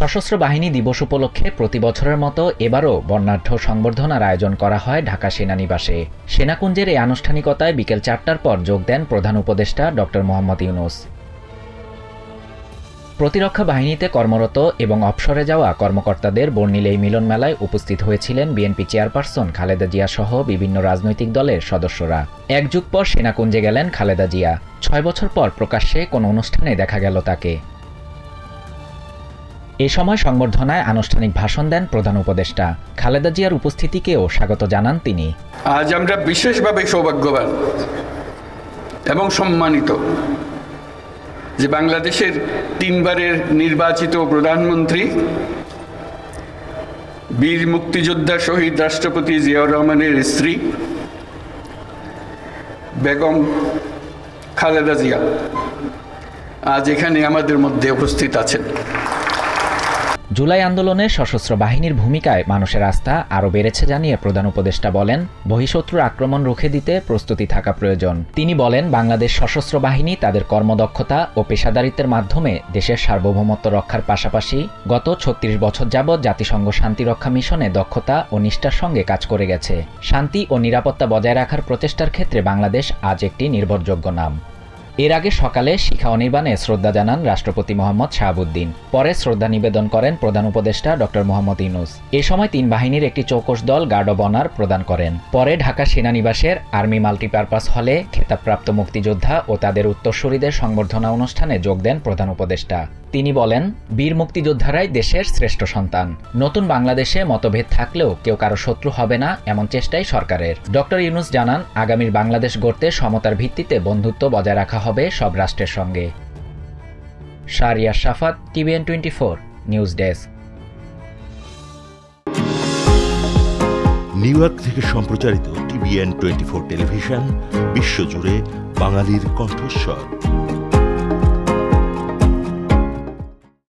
সশস্ত্র বাহিনী দিবস উপলক্ষে প্রতি বছরের মতো এবারও বর্ণাঢ্য সংবর্ধনার আয়োজন করা হয় ঢাকা সেনানিবাসে। সেনাকুঞ্জের এই আনুষ্ঠানিকতায় বিকেল 4টার পর যোগ দেন প্রধান উপদেষ্টা ড. মোহাম্মদ ইউনূস। প্রতিরক্ষা বাহিনীতে কর্মরত এবং অবসরে যাওয়া কর্মকর্তাদের বর্ণিল এই মিলন মেলায় উপস্থিত হয়েছিলেন বিএনপি চেয়ারপারসন খালেদা জিয়া সহ বিভিন্ন রাজনৈতিক দলের সদস্যরা। এক যুগ পর সেনাকুঞ্জে গেলেন খালেদা জিয়া। 6 বছর পর প্রকাশ্যে কোনো অনুষ্ঠানে দেখা গেল তাকে। এ সময় সংবর্ধনায় আনুষ্ঠানিক ভাষণ দেন প্রধান উপদেষ্টা। খালেদা জিয়ার উপস্থিতিকেও স্বাগত জানান তিনি। আজ আমরা বিশেষভাবে সৌভাগ্যবান এবং সম্মানিত যে বাংলাদেশের 3 বারের নির্বাচিত প্রধানমন্ত্রী বীর মুক্তিযোদ্ধা শহীদ রাষ্ট্রপতি জিয়াউর রহমানের স্ত্রী বেগম খালেদা জিয়া আজ এখানে আমাদের মধ্যে উপস্থিত আছেন। জুলাই আন্দোলনে সশস্ত্র বাহিনীর ভূমিকায় মানুষের আস্থা আরও বেড়েছে জানিয়ে প্রধান উপদেষ্টা বলেন, বহিঃশত্রুর আক্রমণ রুখে দিতে প্রস্তুতি থাকা প্রয়োজন। তিনি বলেন, বাংলাদেশ সশস্ত্র বাহিনী তাদের কর্মদক্ষতা ও পেশাদারিত্বের মাধ্যমে দেশের সার্বভৌমত্ব রক্ষার পাশাপাশি গত 36 বছর যাবৎ জাতিসংঘ শান্তিরক্ষা মিশনে দক্ষতা ও নিষ্ঠার সঙ্গে কাজ করে গেছে। শান্তি ও নিরাপত্তা বজায় রাখার প্রচেষ্টার ক্ষেত্রে বাংলাদেশ আজ একটি নির্ভরযোগ্য নাম। এর আগে সকালে শিখা অনির্বাণে শ্রদ্ধা জানান রাষ্ট্রপতি মোহাম্মদ শাহাবুদ্দিন। পরে শ্রদ্ধা নিবেদন করেন প্রধান উপদেষ্টা ড. মোহাম্মদ ইউনূস। এ সময় 3 বাহিনীর একটি চৌকস দল গার্ড অব অনার প্রদান করেন। পরে ঢাকা সেনানিবাসের আর্মি মাল্টিপারপাস হলে খেতাবপ্রাপ্ত মুক্তিযোদ্ধা ও তাদের উত্তরসূরিদের সংবর্ধনা অনুষ্ঠানে যোগ দেন প্রধান উপদেষ্টা। তিনি বলেন, বীর মুক্তিযোদ্ধারাই দেশের শ্রেষ্ঠ সন্তান। নতুন বাংলাদেশে মতভেদ থাকলেও কেউ কারো শত্রু হবে না, এমন চেষ্টাই সরকারের। ড. ইউনূস জানান, আগামীর বাংলাদেশ গড়তে সমতার ভিত্তিতে বন্ধুত্ব বজায় রাখা হবে সব রাষ্ট্রের সঙ্গে। শাহরিয়ার শাফাত, TVN 24 news desk. New York থেকে সম্প্রচারিত TVN 24 টেলিভিশন বিশ্বজুড়ে বাঙালির কণ্ঠস্বর।